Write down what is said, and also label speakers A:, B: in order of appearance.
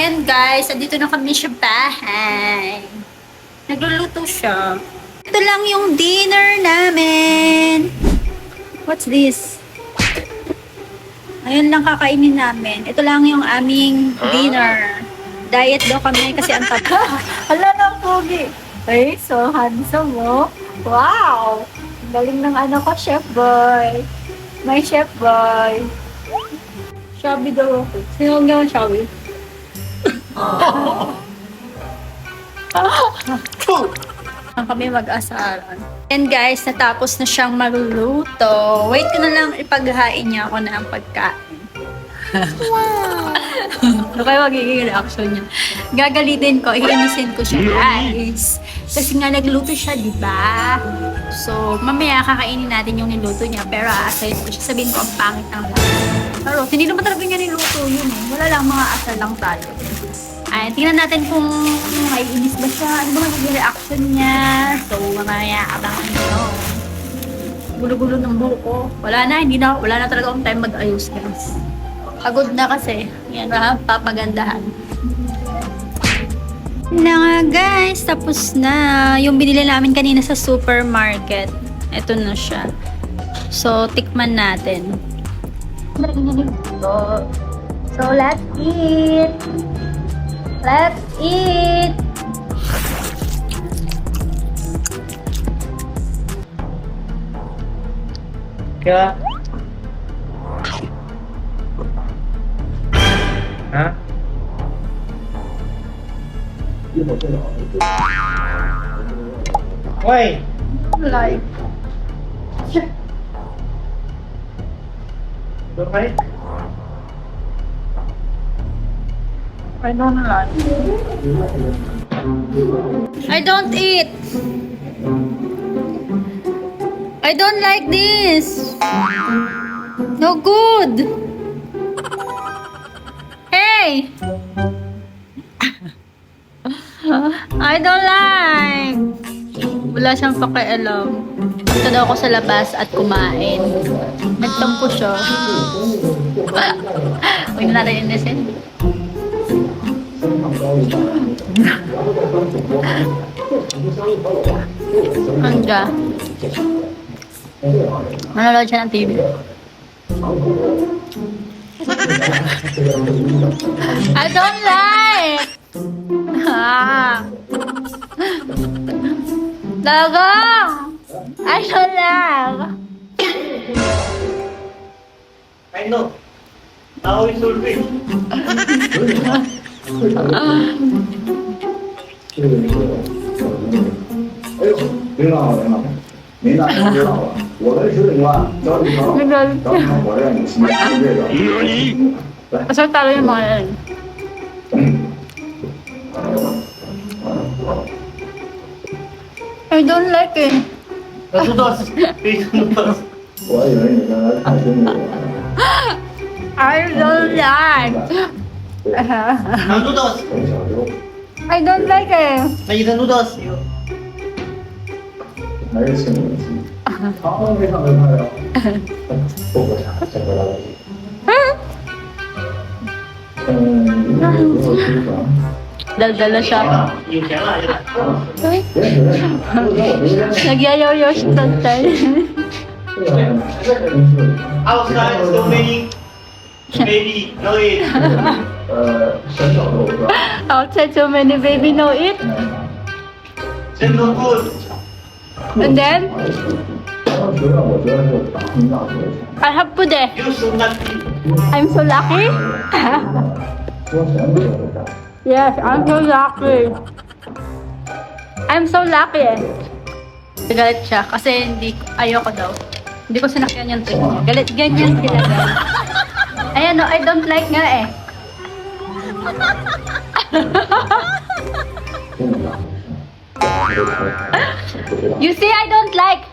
A: Ayan guys, andito na kami sa bahay. Nagluluto siya. Ito lang yung dinner namin. What's this? Ayun lang kakainin namin. Ito lang yung aming dinner. Diet daw kami kasi ang taba. Hala na pogi. Ay, so handsome oh. Wow! Ang galing ng ano ko, chef boy. My chef boy. Shabby daw ako. Sino nga shabby? Kami mag-asaran. And guys, natapos na siyang magluto. Wait ko na lang ipaghain niya ako ng pagkain. Wow! Ano kayo magiging reaction niya? Gagalitin ko, iinisin ko siya guys. Kasi nga nagluto siya, di ba? So, mamaya kakainin natin yung niluto niya. Pero aasayin ko siya, sabihin ko ang pangit ng lahat. Pero hindi naman talaga niya niluto yun eh. Wala lang, mga asal lang tayo. Ay, tingnan natin kung may inis ba siya. Ano ba magiging reaction niya? So, mamaya abangan nyo. Gulo-gulo ng buhok ko. Wala na talaga akong time mag-ayos guys. Pagod na kasi. Yan na, papagandahan. Na nga guys, tapos na. Yung binili namin kanina sa supermarket. Ito na siya. So, tikman natin. So, let's eat! Let's eat!
B: Kaya? Ha? Why?
A: Like,
B: Okay?
A: I don't like. I don't eat. I don't like this. No good. Hey. I don't like. Wala siyang pakialam. Punta daw ako sa labas at kumain. Nagtampo siya. Huwag na natin inisin. Hangga. Manonood siya ng TV. I don't like! Dagong! I don't like!
B: I know. How is it?
C: 哎呦，领导好，领导，您哪知道啊？我们是领导，找领导，找领导，我让你先这个。
A: Masarap talo yung mga yan. I don't like it.
B: Nasudos. Nasudos.
C: 我以为你刚才看清楚了。
A: I don't like.
B: Nasudos.
C: 陈小周，
A: I don't like it.
B: Nakita noodles.
C: 还是请你吃。好，非常的漂亮。不喝茶，先回来了。你给我吃啥？
A: Daldala siya.
B: Yung siya nga, yun.
C: 别吃，不跟我别人。
A: Nagyayaw-yaw siya sa tayo.
C: 对啊，真是。
B: Outside, so many baby, no eat.
C: 陈小周是吧？
A: Outside so many baby no eat.
B: Send no food.
A: And then,
C: 当时让我觉得是大名大学。
A: I have food eh.
B: You should not eat.
A: I'm so lucky.
C: 说什么都不干。
A: Yes, I'm so lucky. I'm so lucky. Galit siya kasi ayoko daw. Hindi ko sinakyan yung trick niya. Galit, ganyan sila guys. Ayan no, I don't like nga eh. You see, I don't like.